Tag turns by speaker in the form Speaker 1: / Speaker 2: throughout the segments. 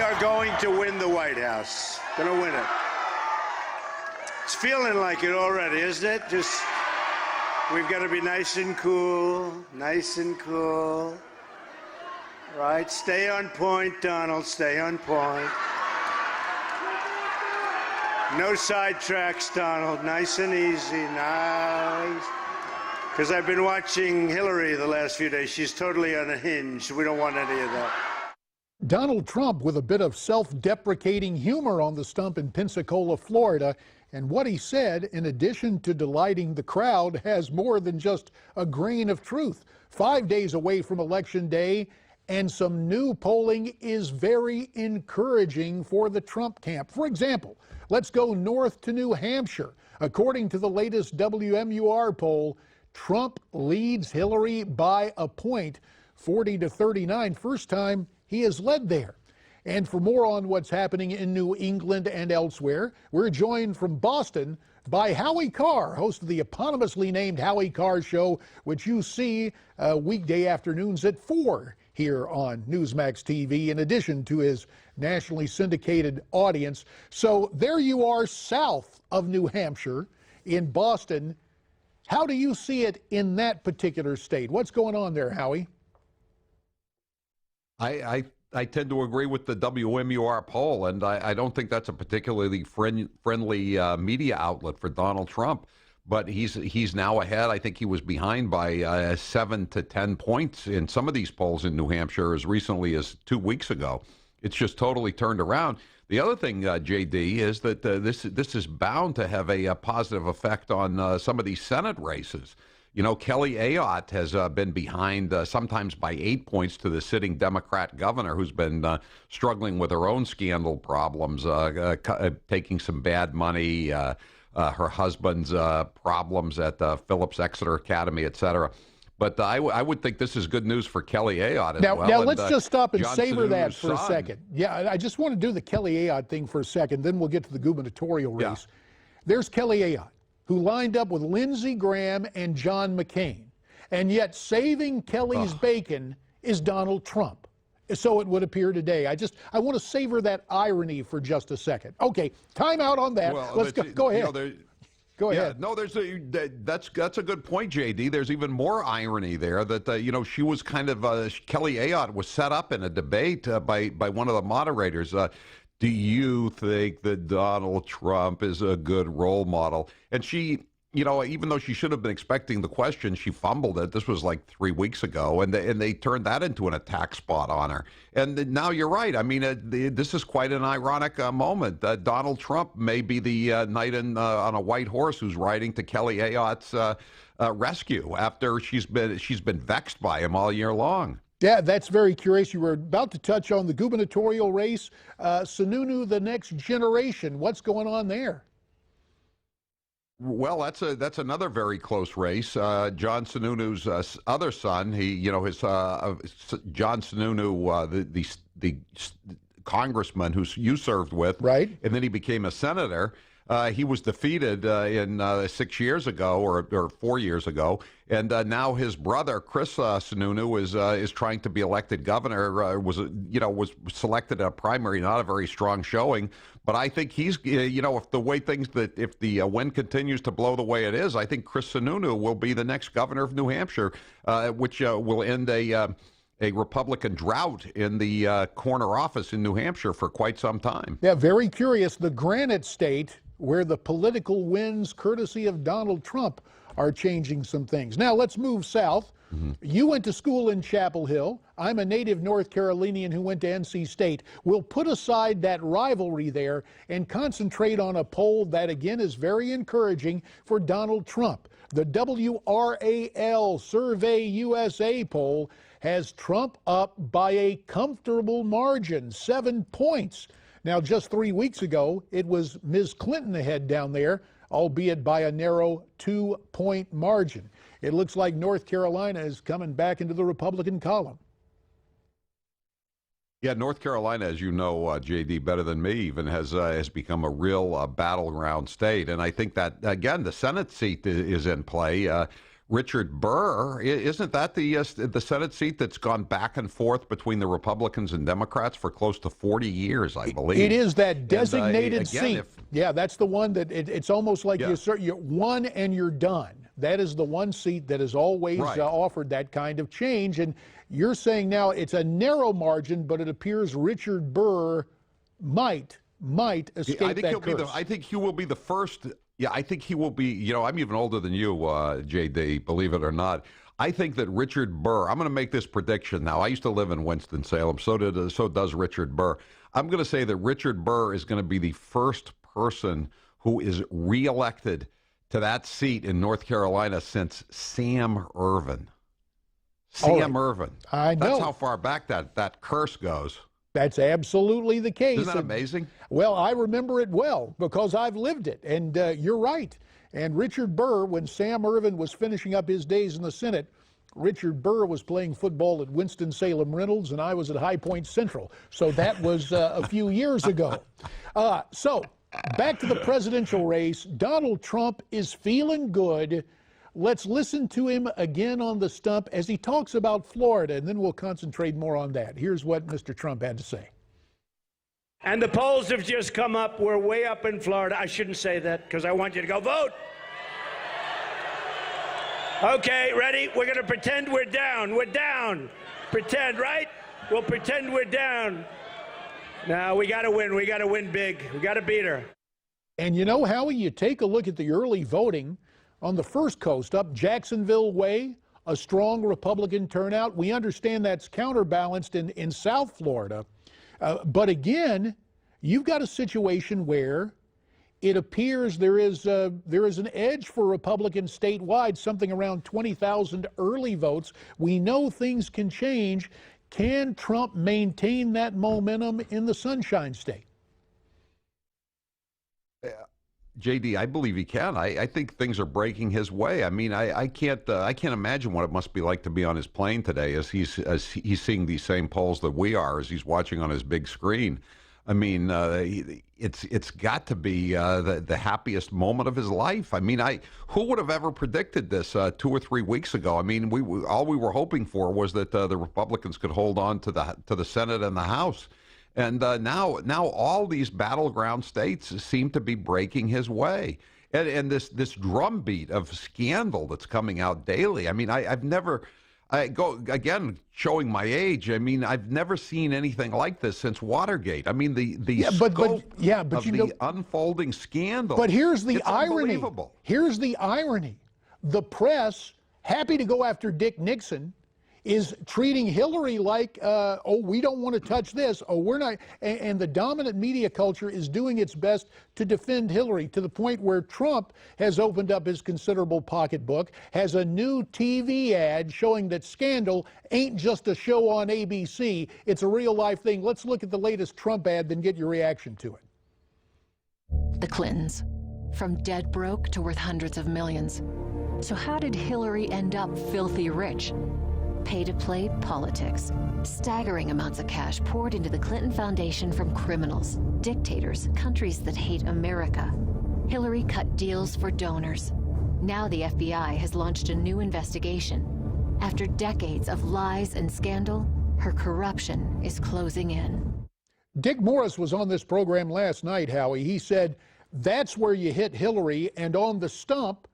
Speaker 1: are going to win the White House. Going to win it. It's feeling like it already, isn't it? Just, we've got to be nice and cool, nice and cool. Right? Stay on point, Donald. Stay on point. No sidetracks, Donald. Nice and easy. Nice. Because I've been watching Hillary the last few days. She's totally unhinged. We don't want any of that.
Speaker 2: Donald Trump with a bit of self-deprecating humor on the stump in Pensacola, Florida. And what he said, in addition to delighting the crowd, has more than just a grain of truth. 5 days away from Election Day, and some new polling is very encouraging for the Trump camp. For example, let's go north to New Hampshire. According to the latest WMUR poll, Trump leads Hillary by a point, 40-39. First time he has led there. And for more on what's happening in New England and elsewhere, we're joined from Boston by Howie Carr, host of the eponymously named Howie Carr Show, which you see weekday afternoons at 4 here on Newsmax TV, in addition to his nationally syndicated audience. So there you are, south of New Hampshire in Boston. How do you see it in that particular state? What's going on there, Howie?
Speaker 3: I tend to agree with the WMUR poll, and I don't think that's a particularly friendly media outlet for Donald Trump. But he's now ahead. I think he was behind by 7 to 10 points in some of these polls in New Hampshire as recently as 2 weeks ago. It's just totally turned around. The other thing, JD, is that this is bound to have a positive effect on some of these Senate races. You know, Kelly Ayotte has been behind sometimes by 8 points to the sitting Democrat governor, who's been struggling with her own scandal problems, taking some bad money, her husband's problems at Phillips Exeter Academy, et cetera. But I would think this is good news for Kelly Ayotte as well.
Speaker 2: Now let's just stop and
Speaker 3: John
Speaker 2: savor that
Speaker 3: Sununu's
Speaker 2: for a second. Yeah, I just want to do the Kelly Ayotte thing for a second, then we'll get to the gubernatorial race.
Speaker 3: Yeah.
Speaker 2: There's Kelly Ayotte, who lined up with Lindsey Graham and John McCain. And yet saving Kelly's bacon is Donald Trump. So it would appear today. I want to savor that irony for just a second. Okay, time out on that.
Speaker 3: Well,
Speaker 2: let's go ahead. Go ahead.
Speaker 3: No, that's a good point, JD. There's even more irony there that she was kind of Kelly Ayotte was set up in a debate by one of the moderators. Do you think that Donald Trump is a good role model? And she, even though she should have been expecting the question, she fumbled it. This was like 3 weeks ago, and they turned that into an attack spot on her. And now you're right. I mean, this is quite an ironic moment. Donald Trump may be the knight on a white horse who's riding to Kelly Ayotte's rescue after she's been vexed by him all year long.
Speaker 2: Yeah, that's very curious. You were about to touch on the gubernatorial race. Sununu, the next generation. What's going on there?
Speaker 3: Well, that's another very close race. John Sununu's other son, John Sununu, the congressman who you served with,
Speaker 2: right?
Speaker 3: And then he became a senator. He was defeated in 6 years ago or 4 years ago, and now his brother Chris Sununu is trying to be elected governor. Was selected in a primary, not a very strong showing, but I think he's if the wind continues to blow the way it is, I think Chris Sununu will be the next governor of New Hampshire, which will end a Republican drought in the corner office in New Hampshire for quite some time.
Speaker 2: Yeah, very curious. The Granite State, where the political winds, courtesy of Donald Trump, are changing some things. Now, let's move south. Mm-hmm. You went to school in Chapel Hill. I'm a native North Carolinian who went to NC State. We'll put aside that rivalry there and concentrate on a poll that, again, is very encouraging for Donald Trump. The WRAL Survey USA poll has Trump up by a comfortable margin, 7 points. Now, just 3 weeks ago, it was Ms. Clinton ahead down there, albeit by a narrow 2-point margin. It looks like North Carolina is coming back into the Republican column.
Speaker 3: Yeah, North Carolina, as you know, JD, better than me, even has become a real battleground state. And I think that, again, the Senate seat is in play. Richard Burr. Isn't that the Senate seat that's gone back and forth between the Republicans and Democrats for close to 40 years, I believe?
Speaker 2: It is that designated seat.
Speaker 3: If,
Speaker 2: yeah, that's the one that it's almost like
Speaker 3: yeah.
Speaker 2: you're one and you're done. That is the one seat that has always offered that kind of change. And you're saying now it's a narrow margin, but it appears Richard Burr might escape that curse.
Speaker 3: I think he will be the first. Yeah, I think he will be. You know, I'm even older than you, JD, believe it or not. I think that Richard Burr, I'm going to make this prediction now. I used to live in Winston-Salem, so does Richard Burr. I'm going to say that Richard Burr is going to be the first person who is reelected to that seat in North Carolina since Sam Ervin. Sam Ervin.
Speaker 2: I know.
Speaker 3: That's how far back that curse goes.
Speaker 2: That's absolutely the case.
Speaker 3: Isn't that amazing?
Speaker 2: Well, I remember it well because I've lived it, and you're right. And Richard Burr, when Sam Ervin was finishing up his days in the Senate, Richard Burr was playing football at Winston-Salem Reynolds, and I was at High Point Central. So that was a few years ago. So back to the presidential race. Donald Trump is feeling good. Let's listen to him again on the stump as he talks about Florida, and then we'll concentrate more on that. Here's what Mr. Trump had to say.
Speaker 1: And the polls have just come up. We're way up in Florida. I shouldn't say that because I want you to go vote. Okay, ready? We're going to pretend we're down. We're down. Pretend, right? We'll pretend we're down. Now, we got to win. We got to win big. We got to beat her.
Speaker 2: And you know, Howie, you take a look at the early voting on the first coast up Jacksonville way, a strong Republican turnout. We understand that's counterbalanced in South Florida. But again, you've got a situation where it appears there is an edge for Republicans statewide, something around 20,000 early votes. We know things can change. Can Trump maintain that momentum in the Sunshine State?
Speaker 3: JD, I believe he can. I think things are breaking his way. I mean, I can't imagine what it must be like to be on his plane today as he's seeing these same polls that we are, as he's watching on his big screen. I mean, it's got to be the happiest moment of his life. I mean, who would have ever predicted this 2 or 3 weeks ago? I mean, all we were hoping for was that the Republicans could hold on to the Senate and the House. And now all these battleground states seem to be breaking his way. And this drumbeat of scandal that's coming out daily. I mean, I go again showing my age. I mean, I've never seen anything like this since Watergate. I mean, the scope of the unfolding scandal.
Speaker 2: But here's the irony. Here's the irony. The press, happy to go after Dick Nixon, is treating Hillary like, oh, we don't want to touch this. Oh, we're not. And the dominant media culture is doing its best to defend Hillary to the point where Trump has opened up his considerable pocketbook, has a new TV ad showing that scandal ain't just a show on ABC. It's a real life thing. Let's look at the latest Trump ad, then get your reaction to it.
Speaker 4: The Clintons, from dead broke to worth hundreds of millions. So how did Hillary end up filthy rich? Pay-to-play politics. Staggering amounts of cash poured into the Clinton Foundation from criminals, dictators, countries that hate America. Hillary cut deals for donors. Now the FBI has launched a new investigation. After decades of lies and scandal, her corruption is closing in.
Speaker 2: Dick Morris was on this program last night, Howie. He said, that's where you hit Hillary, and on the stump,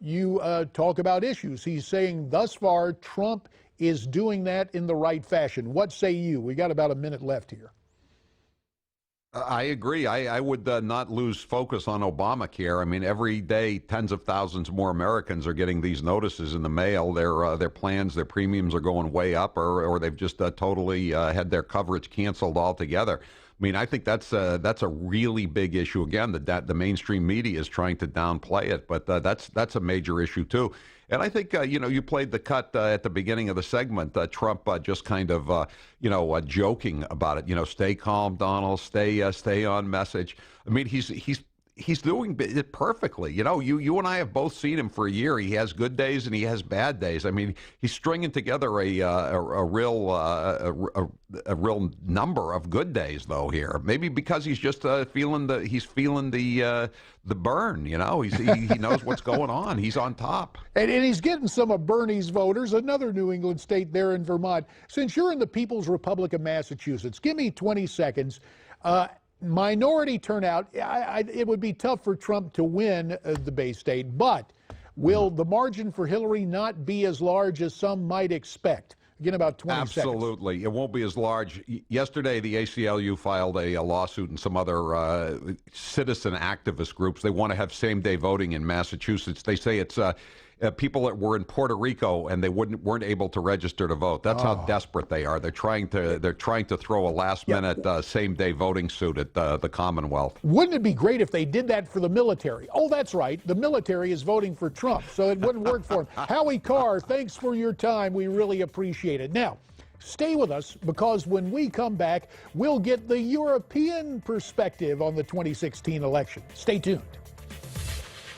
Speaker 2: you talk about issues. He's saying thus far, Trump is doing that in the right fashion. What say you? We got about a minute left here.
Speaker 3: I agree. I would not lose focus on Obamacare. I mean, every day, tens of thousands more Americans are getting these notices in the mail. Their plans, their premiums are going way up, or they've just totally had their coverage canceled altogether. I mean, I think that's a really big issue. Again, the mainstream media is trying to downplay it, but that's a major issue too. And I think you played the cut at the beginning of the segment. Trump just kind of joking about it. Stay calm, Donald. Stay on message. I mean, he's he's doing it perfectly. You know, you and I have both seen him for a year. He has good days and he has bad days. I mean, he's stringing together a real number of good days though here. Maybe because he's just feeling the burn. You know, he knows what's going on. He's on top.
Speaker 2: And he's getting some of Bernie's voters, another New England state there in Vermont. Since you're in the People's Republic of Massachusetts, give me 20 seconds. Minority turnout, it would be tough for Trump to win the Bay State, but will the margin for Hillary not be as large as some might expect? Again, about 20 seconds.
Speaker 3: Absolutely. It won't be as large. Yesterday, the ACLU filed a lawsuit and some other citizen activist groups. They want to have same-day voting in Massachusetts. They say it's people that were in Puerto Rico and they weren't able to register to vote. That's how desperate they are. They're trying to throw a last-minute same-day voting suit at the Commonwealth.
Speaker 2: Wouldn't it be great if they did that for the military? Oh, that's right. The military is voting for Trump, so it wouldn't work for him. Howie Carr, thanks for your time. We really appreciate it. Now, stay with us, because when we come back, we'll get the European perspective on the 2016 election. Stay tuned.